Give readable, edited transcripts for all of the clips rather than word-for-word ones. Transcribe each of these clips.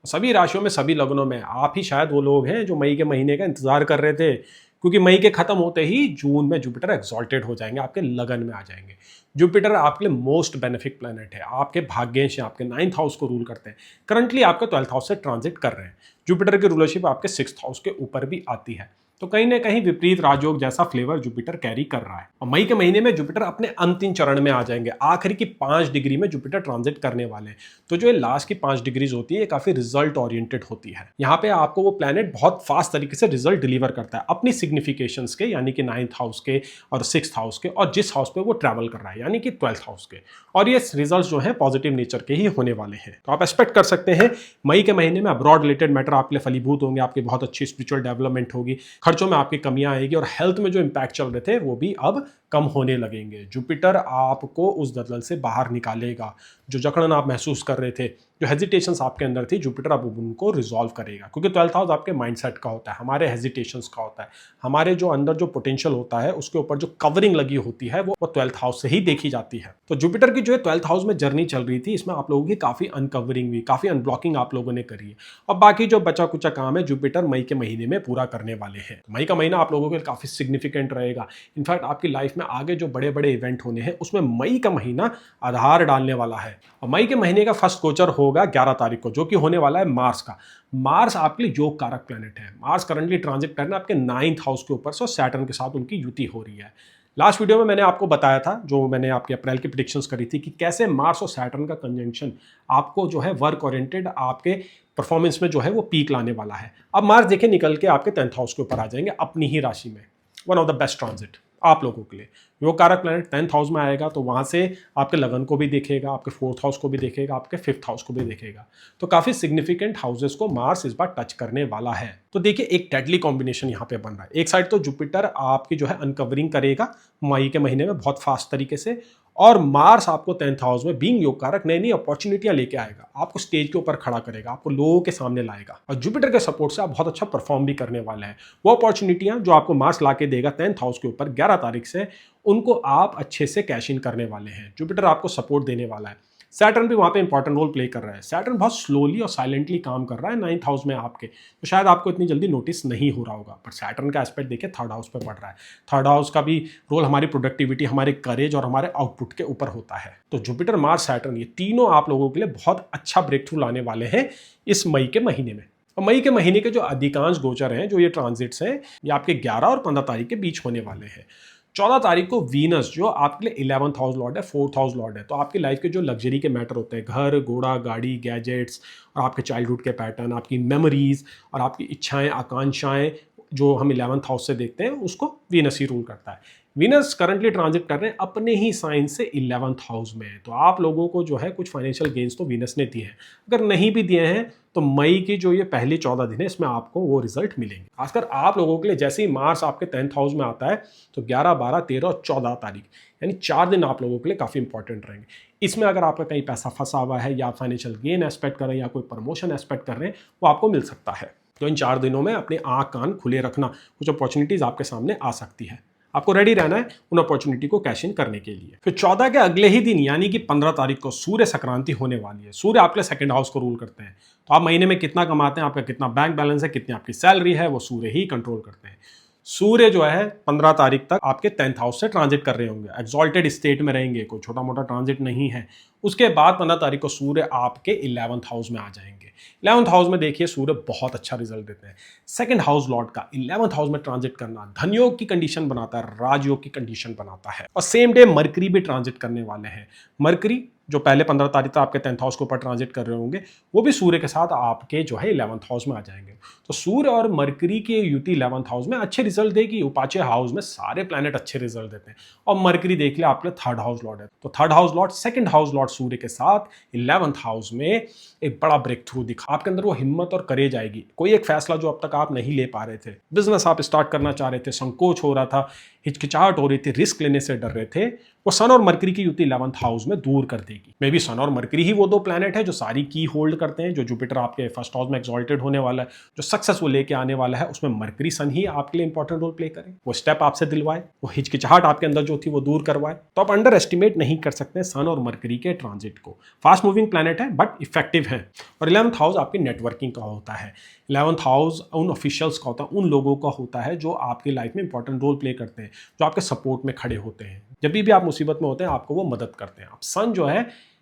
सभी राशियों में, सभी लग्नों में आप ही शायद वो लोग हैं जो मई के महीने का इंतजार कर रहे थे, क्योंकि मई के खत्म होते ही जून में जुपिटर एक्सॉल्टेड हो जाएंगे, आपके लगन में आ जाएंगे। जुपिटर आपके लिए मोस्ट बेनिफिक प्लैनेट है, आपके भाग्यांश हैं, आपके 9th हाउस को रूल करते हैं। करंटली आपके 12th हाउस से ट्रांजिट कर रहे हैं। जुपिटर की रूलरशिप आपके 6th हाउस के ऊपर भी आती है, तो कहीं ना कहीं विपरीत राजयोग जैसा फ्लेवर जुपिटर कैरी कर रहा है। और मई के महीने में जुपिटर अपने अंतिम चरण में आ जाएंगे, आखिरी की 5 डिग्री में जुपिटर ट्रांजिट करने वाले हैं। तो जो ये लास्ट की 5 डिग्रीज होती है, ये काफी रिजल्ट ओरिएंटेड होती है। यहाँ पे आपको वो प्लैनेट बहुत फास्ट तरीके से रिजल्ट डिलीवर करता है अपनी सिग्निफिकेशंस के, यानी कि 9th हाउस के और 6th हाउस के, और जिस हाउस पे वो ट्रैवल कर रहा है यानी कि 12th हाउस के। और ये रिजल्ट जो है पॉजिटिव नेचर के ही होने वाले हैं। तो आप एक्सपेक्ट कर सकते हैं मई के महीने में अब्रॉड रिलेटेड मैटर आपके लिए फलीभूत होंगे, आपकी बहुत अच्छी स्पिरिचुअल डेवलपमेंट होगी, खर्चों में आपकी कमियां आएगी, और हेल्थ में जो इंपैक्ट चल रहे थे वो भी अब कम होने लगेंगे। जुपिटर आपको उस दलदल से बाहर निकालेगा, जो जकड़न आप महसूस कर रहे थे, जो हेजिटेशंस आपके अंदर थी, जुपिटर अब उनको रिजॉल्व करेगा। क्योंकि 12th हाउस आपके माइंडसेट का होता है, हमारे हेजिटेशंस का होता है, हमारे जो अंदर जो पोटेंशियल होता है उसके ऊपर जो कवरिंग लगी होती है वो 12th हाउस से ही देखी जाती है। तो जुपिटर की जो है 12th हाउस में जर्नी चल रही थी, इसमें आप लोगों की काफी अनकवरिंग हुई, काफी अनब्लॉकिंग आप लोगों ने करी है। और बाकी जो बचा कुचा काम है जुपिटर मई के महीने में पूरा करने वाले हैं। मई का महीना आप लोगों के लिए काफी सिग्निफिकेंट रहेगा। इनफैक्ट आपकी लाइफ में आगे जो बड़े बड़े इवेंट होने हैं उसमें मई का महीना आधार डालने वाला है। और मई के महीने का फर्स्ट गोचर होगा 11 तारीख को, जो कि होने वाला है मार्स का। मार्स आपके लिए योग कारक प्लैनेट है। मार्स करंटली ट्रांजिट करना आपके 9th हाउस के ऊपर से, सैटर्न के साथ उनकी युति हो रही है। लास्ट वीडियो में मैंने आपको बताया था, जो मैंने आपके अप्रैल की प्रेडिक्शंस करी थी, कि कैसे मार्स और सैटर्न का कंजंक्शन आपको जो है वर्क ओरिएंटेड आपके परफॉर्मेंस में जो है वो पीक लाने वाला है। अब मार्स देखिए निकल के आपके 10th हाउस के ऊपर आ जाएंगे अपनी ही राशि में। One of the best transit आप लोगों के लिए। योग कारक प्लैनेट 10th हाउस में आएगा, तो वहां से आपके लगन को भी देखेगा, आपके 4th हाउस को भी देखेगा, आपके 5th हाउस को भी देखेगा। तो काफी सिग्निफिकेंट हाउसेस को मार्स इस बार टच करने वाला है। तो देखिए एक डेडली कॉम्बिनेशन यहाँ पे बन रहा है। एक साइड तो जुपिटर आपकी जो है अनकवरिंग करेगा मई के महीने में बहुत फास्ट तरीके से, और मार्स आपको 10th हाउस में बीइंग योग कारक नई नई अपॉर्चुनिटियां लेके आएगा, आपको स्टेज के ऊपर खड़ा करेगा, आपको लोगों के सामने लाएगा, और जुपिटर के सपोर्ट से आप बहुत अच्छा परफॉर्म भी करने वाले हैं। वो अपॉर्चुनिटियां जो आपको मार्स लाके देगा 10th हाउस के ऊपर 11 तारीख से, उनको आप अच्छे से कैश इन करने वाले हैं। जुपिटर आपको सपोर्ट देने वाला है। सैटर्न भी वहाँ पे इंपॉर्टेंट रोल प्ले कर रहा है। सैटर्न बहुत स्लोली और साइलेंटली काम कर रहा है 9th हाउस में आपके, तो शायद आपको इतनी जल्दी नोटिस नहीं हो रहा होगा, पर सैटर्न का एस्पेक्ट देखिए 3rd हाउस पे पड़ रहा है। 3rd हाउस का भी रोल हमारी प्रोडक्टिविटी, हमारे करेज और हमारे आउटपुट के ऊपर होता है। तो जुपिटर, मार्स, सैटर्न ये तीनों आप लोगों के लिए बहुत अच्छा ब्रेक थ्रू लाने वाले हैं इस मई के महीने में। और मई के महीने के जो अधिकांश गोचर हैं, जो ये ट्रांजिट्स हैं, ये आपके 11 और 15 तारीख के बीच होने वाले हैं। 14 तारीख को वीनस जो आपके लिए 11th हाउस लॉर्ड है, 4th हाउस लॉर्ड है, तो आपकी लाइफ के जो लग्जरी के मैटर होते हैं, घर, घोड़ा, गाड़ी, गैजेट्स, और आपके चाइल्डहुड के पैटर्न, आपकी मेमोरीज और आपकी इच्छाएं, आकांक्षाएं, जो हम 11th हाउस से देखते हैं, उसको वीनस ही रूल करता है। वीनस करंटली ट्रांजिट कर रहे हैं अपने ही साइन से 11th हाउस में, तो आप लोगों को जो है कुछ फाइनेंशियल गेन्स तो वीनस ने दिए हैं। अगर नहीं भी दिए हैं तो मई की जो ये पहले 14 दिन है इसमें आपको वो रिजल्ट मिलेंगे। खासकर आप लोगों के लिए जैसे ही मार्स आपके 10th हाउस में आता है, तो 11, 12, 13 और 14 तारीख यानी 4 दिन आप लोगों के लिए काफ़ी इंपॉर्टेंट रहेंगे। इसमें अगर आपका कहीं पैसा फंसा हुआ है, या फाइनेंशियल गेन एक्सपेक्ट कर रहे हैं, या कोई प्रमोशन एक्सपेक्ट कर रहे हैं, वो आपको मिल सकता है। तो इन 4 दिनों में अपने आँख कान खुले रखना, कुछ अपॉर्चुनिटीज़ आपके सामने आ सकती है। आपको रेडी रहना है उन अपॉर्चुनिटी को कैश इन करने के लिए। फिर 14 के अगले ही दिन यानी कि 15 तारीख को सूर्य संक्रांति होने वाली है। सूर्य आपके 2nd हाउस को रूल करते हैं, तो आप महीने में कितना कमाते हैं, आपका कितना बैंक बैलेंस है, कितनी आपकी सैलरी है, वो सूर्य ही कंट्रोल करते हैं। सूर्य जो है 15 तारीख तक आपके 10th हाउस से ट्रांजिट कर रहे होंगे, एक्सॉल्टेड स्टेट में रहेंगे, कोई छोटा मोटा ट्रांजिट नहीं है। उसके बाद 15 तारीख को सूर्य आपके 11th हाउस में आ जाएंगे। 11th हाउस में देखिए सूर्य बहुत अच्छा रिजल्ट देते हैं। 2nd हाउस लॉर्ड का 11th हाउस में ट्रांजिट करना धनयोग की कंडीशन बनाता है, राजयोग की कंडीशन बनाता है। और सेम डे मरकरी भी ट्रांजिट करने वाले हैं। मरकरी जो पहले 15 तारीख तक आपके 10th हाउस के ऊपर ट्रांजिट कर रहे होंगे, वो भी सूर्य के साथ आपके जो है 11th हाउस में आ जाएंगे। तो सूर्य और मरकरी की युति 11th हाउस में अच्छे रिजल्ट देगी। उपाचे हाउस में सारे प्लैनेट अच्छे रिजल्ट देते हैं, और मरकरी देख लिया आपके 3rd हाउस लॉर्ड है, तो 3rd house lord 2nd house lord सूर्य के साथ 11th हाउस में एक बड़ा ब्रेक थ्रू दिखा। आपके अंदर वो हिम्मत और करेज आएगी। कोई एक फैसला जो अब तक आप नहीं ले पा रहे थे, बिजनेस आप स्टार्ट करना चाह रहे थे, संकोच हो रहा था, हिचकिचाहट हो रही थी, रिस्क लेने से डर रहे थे, वो सन और मरकरी की युति 11th हाउस में दूर कर देगी। मे बी सन और मरकरी ही वो दो प्लैनेट है जो सारी की होल्ड करते हैं। जो जुपिटर आपके फर्स्ट हाउस में एक्सॉल्टेड होने वाला है, जो सक्सेस वो लेके आने वाला है, उसमें मरकरी सन ही आपके लिए इंपॉर्टेंट रोल प्ले करे, वो स्टेप आपसे दिलवाए, वो हिचकिचाहट आपके अंदर जो थी वो दूर करवाए। तो आप अंडर एस्टिमेट नहीं कर सकते सन और मरकरी के ट्रांजिट को। फास्ट मूविंग प्लैनेट है बट इफेक्टिव है। और 11th हाउस आपकी नेटवर्किंग का होता है। 11th हाउस उन ऑफिशियल्स का होता है, उन लोगों का होता है जो आपकी लाइफ में इंपॉर्टेंट रोल प्ले करते हैं, जो आपके सपोर्ट में खड़े होते हैं। जब भी आप मुसीबत में होते हैं आपको वो मदद करते हैं। आप सन जो है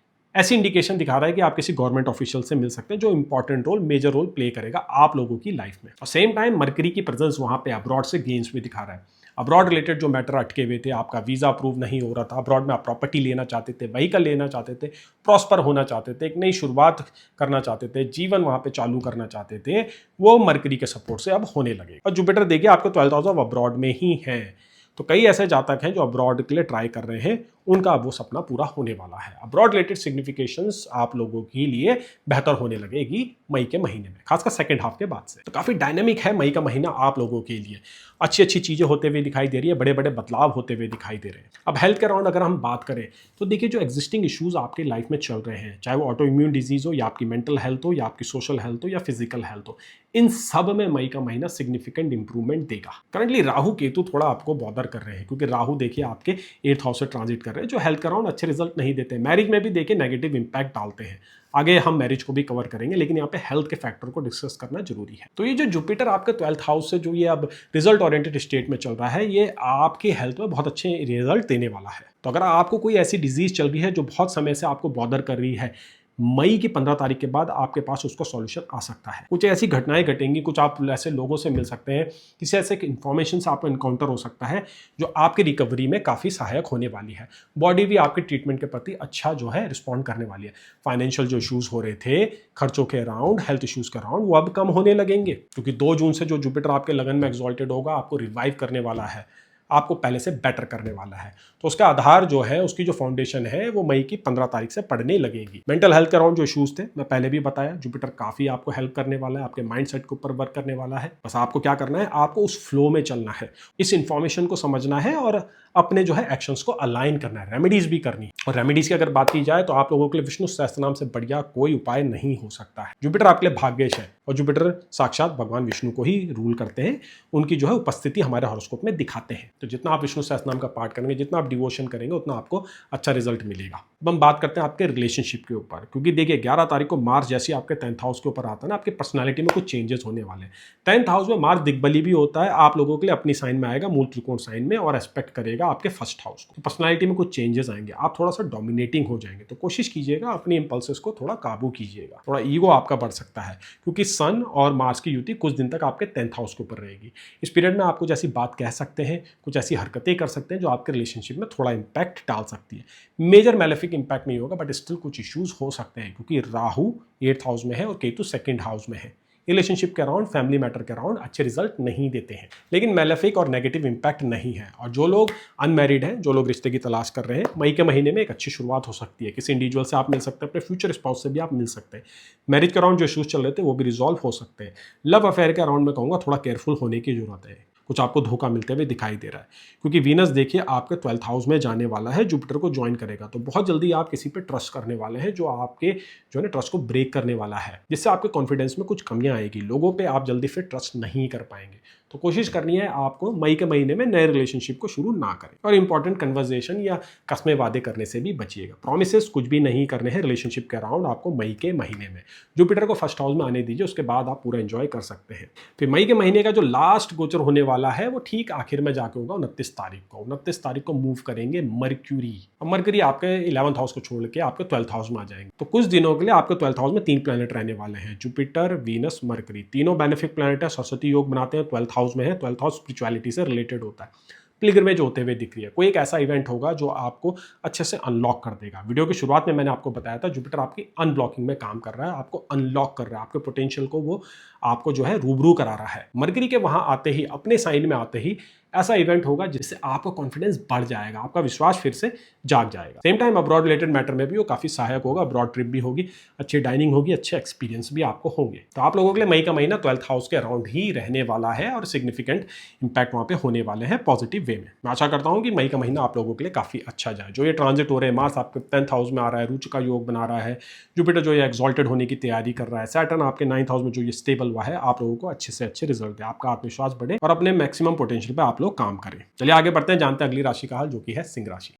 ऐसी इंडिकेशन दिखा रहा है कि आप किसी गवर्नमेंट ऑफिशियल से मिल सकते हैं जो important role, major role play करेगा आप लोगों की लाइफ में। और सेम टाइम मरकरी की प्रेजेंस वहां पे अब्रॉड से गेन्स भी दिखा रहा है। अब्रॉड रिलेटेड जो मैटर अटके हुए थे, आपका वीज़ा अप्रूव नहीं हो रहा था, अब्रॉड में आप प्रॉपर्टी लेना चाहते थे, व्हीकल लेना चाहते थे, प्रॉस्पर होना चाहते थे, एक नई शुरुआत करना चाहते थे, जीवन वहाँ पे चालू करना चाहते थे, वो मरकरी के सपोर्ट से अब होने लगे। और जुपिटर देखिए आपके 12th हाउस ऑफ अब्रॉड में ही है। तो कई ऐसे जातक हैं जो अब्रॉड के लिए ट्राई कर रहे हैं, उनका अब वो सपना पूरा होने वाला है। अब्रॉड रिलेटेड सिग्निफिकेशंस आप लोगों के लिए बेहतर होने लगेगी मई के महीने में, खासकर सेकंड हाफ के बाद से। तो काफ़ी डायनेमिक है मई का महीना आप लोगों के लिए। अच्छी अच्छी चीज़ें होते हुए दिखाई दे रही है, बड़े बड़े बदलाव होते हुए दिखाई दे रहे हैं। अब हेल्थ के अराउंड अगर हम बात करें तो देखिए जो एग्जिस्टिंग इशूज़ आपके लाइफ में चल रहे हैं, चाहे वो ऑटो इम्यून डिजीज़ हो, या आपकी मेंटल हेल्थ हो, या आपकी सोशल हेल्थ हो, या फिजिकल हेल्थ हो, इन सब में मई का महीना सिग्निफिकेंट इंप्रूवमेंट देगा। करंटली राहु केतु थोड़ा आपको बॉदर कर रहे हैं, क्योंकि राहु देखिए आपके 8th हाउस से ट्रांजिट कर रहे हैं, जो हेल्थ के अराउंड अच्छे रिजल्ट नहीं देते। मैरिज में भी देखिए नेगेटिव इंपैक्ट डालते हैं। आगे हम मैरिज को भी कवर करेंगे, लेकिन यहाँ पे हेल्थ के फैक्टर को डिस्कस करना जरूरी है। तो ये जो जुपिटर आपके 12th हाउस से जो ये अब रिजल्ट ओरिएंटेड स्टेट में चल रहा है, ये आपकी हेल्थ में बहुत अच्छे रिजल्ट देने वाला है। तो अगर आपको कोई ऐसी डिजीज चल रही है जो बहुत समय से आपको बॉदर कर रही है, मई की 15 तारीख के बाद आपके पास उसका सॉल्यूशन आ सकता है। कुछ ऐसी घटनाएं घटेंगी, कुछ आप ऐसे लोगों से मिल सकते हैं, किसी ऐसे इन्फॉर्मेशन से आपको इनकाउंटर हो सकता है जो आपकी रिकवरी में काफ़ी सहायक होने वाली है। बॉडी भी आपके ट्रीटमेंट के प्रति अच्छा जो है रिस्पॉन्ड करने वाली है। फाइनेंशियल जो इशूज़ हो रहे थे खर्चों के अराउंड, हेल्थ इशूज़ के अराउंड, वो अब कम होने लगेंगे, क्योंकि 2 जून से जो जुपिटर आपके लगन में एक्सॉल्टेड होगा, आपको रिवाइव करने वाला है, आपको पहले से बेटर करने वाला है। तो उसका आधार जो है, उसकी जो फाउंडेशन है, वो मई की 15 तारीख से पड़ने लगेगी। मेंटल हेल्थ के अराउंड जो इशूज थे, मैं पहले भी बताया, जुपिटर काफ़ी आपको हेल्प करने वाला है, आपके माइंडसेट के ऊपर वर्क करने वाला है। बस आपको क्या करना है, आपको उस फ्लो में चलना है, इस इंफॉर्मेशन को समझना है और अपने जो है एक्शंस को अलाइन करना है, रेमेडीज भी करनी है। और रेमेडीज की अगर बात की जाए तो आप लोगों के लिए विष्णु सहस्त्रनाम से बढ़िया कोई उपाय नहीं हो सकता है। जुपिटर आपके लिए भाग्येश है, और जुपिटर साक्षात भगवान विष्णु को ही रूल करते हैं, उनकी जो है उपस्थिति हमारे हॉरोस्कोप में दिखाते हैं। तो जितना आप विष्णु सहस्त्रनाम का पाठ करेंगे, जितना आप डिवोशन करेंगे, उतना आपको अच्छा रिजल्ट मिलेगा। अब हम बात करते हैं आपके रिलेशनशिप के ऊपर, क्योंकि देखिए 11 तारीख को मार्स जैसे आपके 10th हाउस के ऊपर आता है ना, आपकी पर्सनालिटी में कुछ चेंजेस होने वाले हैं। 10th हाउस में मार्स दिग्बली भी होता है, आप लोगों के लिए अपनी साइन में आएगा, मूल त्रिकोण साइन में, और एस्पेक्ट करेगा आपके फर्स्ट हाउस को। पर्सनालिटी में कुछ चेंजेस आएंगे, आप थोड़ा सा डोमिनेटिंग हो जाएंगे। तो कोशिश कीजिएगा अपनी इंपल्सेस को थोड़ा काबू कीजिएगा, थोड़ा ईगो आपका बढ़ सकता है, क्योंकि सन और मार्स की युति कुछ दिन तक आपके 10th हाउस के ऊपर रहेगी। इस पीरियड में आप कुछ ऐसी बात कह सकते हैं, कुछ ऐसी हरकतें कर सकते हैं जो आपके रिलेशनशिप में थोड़ा इंपैक्ट डाल सकती है। मेजर मैलेफिक इंपैक्ट नहीं होगा, बट स्टिल कुछ इश्यूज हो सकते हैं, क्योंकि राहु 8th हाउस में है और केतु 2nd हाउस में है। रिलेशनशिप के अराउंड, फैमिली मैटर के अराउंड अच्छे रिजल्ट नहीं देते हैं, लेकिन मैलेफिक और नेगेटिव इंपैक्ट नहीं है। और जो लोग अनमैरिड हैं, जो लोग रिश्ते की तलाश कर रहे हैं, मई के महीने में एक अच्छी शुरुआत हो सकती है। किसी इंडिविजुअल से आप मिल सकते हैं, अपने फ्यूचर स्पाउस से भी आप मिल सकते हैं। मैरिज के अराउंड जो इशूज चल रहे थे वो भी रिजॉल्व हो सकते हैं। लव अफेयर के अराउंड में कहूँगा थोड़ा केयरफुल होने की जरूरत है, कुछ आपको धोखा मिलते हुए दिखाई दे रहा है, क्योंकि वीनस देखिए आपके 12th हाउस में जाने वाला है, जुपिटर को ज्वाइन करेगा। तो बहुत जल्दी आप किसी पे ट्रस्ट करने वाले हैं जो आपके जो है ट्रस्ट को ब्रेक करने वाला है, जिससे आपके कॉन्फिडेंस में कुछ कमियां आएगी, लोगों पे आप जल्दी से ट्रस्ट नहीं कर पाएंगे। तो कोशिश करनी है आपको मई के महीने में नए रिलेशनशिप को शुरू ना करें, और इंपॉर्टेंट कन्वर्सेशन या कस्मे वादे करने से भी बचिएगा। प्रॉमिसेस कुछ भी नहीं करने हैं रिलेशनशिप के अराउंड आपको मई के महीने में। जुपिटर को फर्स्ट हाउस में आने दीजिए, उसके बाद आप पूरा एंजॉय कर सकते हैं। फिर मई के महीने का जो लास्ट गोचर होने वाला है वो ठीक आखिर में जाके होगा 29 तारीख को। 29 तारीख को मूव करेंगे मर्क्यूरी, और मर्क्यूरी आपके 11th हाउस को छोड़ के आपके 12th हाउस में आ जाएंगे। तो कुछ दिनों के लिए आपके 12th हाउस में 3 प्लैनेट रहने वाले हैं, जुपिटर, वीनस, मर्क्यूरी। तीनों बेनिफिक प्लैनेट है, सरस्वती योग बनाते हैं, 12th हाउस में है। 12th हाउस स्पिरिचुअलिटी से रिलेटेड होता है, पिलग्रिमेज होते हुए दिख रही है। कोई एक ऐसा इवेंट होगा जो आपको अच्छे से अनलॉक कर देगा। वीडियो की शुरुआत में मैंने आपको बताया था जुपिटर आपकी अनब्लॉकिंग में काम कर रहा है, आपको अनलॉक कर रहा है, आपके पोटेंशियल को वो आपको जो है रूबरू करा रहा है। मरकरी के वहां आते ही, अपने साइन में आते ही ऐसा इवेंट होगा जिससे आपका कॉन्फिडेंस बढ़ जाएगा, आपका विश्वास फिर से जाग जाएगा। Same time abroad related matter में भी वो काफ़ी सहायक होगा, अब्रॉड ट्रिप भी होगी, अच्छी डाइनिंग होगी, अच्छे एक्सपीरियंस भी आपको होंगे। तो आप लोगों के लिए मई का महीना 12th हाउस के अराउंड ही रहने वाला है और सिग्निफिकेंट इंपैक्ट वहाँ पे होने वाले हैं पॉजिटिव वे में। मैं आशा करता हूँ कि मई का महीना आप लोगों के लिए काफ़ी अच्छा जाए। जो ये ट्रांजिट हो रहे हैं, मार्स आपके 10th हाउस में आ रहा है, रुच का योग बना रहा है, जुपिटर जो ये एक्सॉल्टेड होने की तैयारी कर रहा है, सैटर्न आपके 9th हाउस में जो ये स्टेबल हुआ है, आप लोगों को अच्छे से अच्छे रिजल्ट है, आपका आत्मविश्वास बढ़े और अपने मैक्सिमम पोटेंशियल पे आप लोग काम करें। चलिए आगे बढ़ते हैं, जानते हैं अगली राशि का हाल, जो कि है सिंह राशि।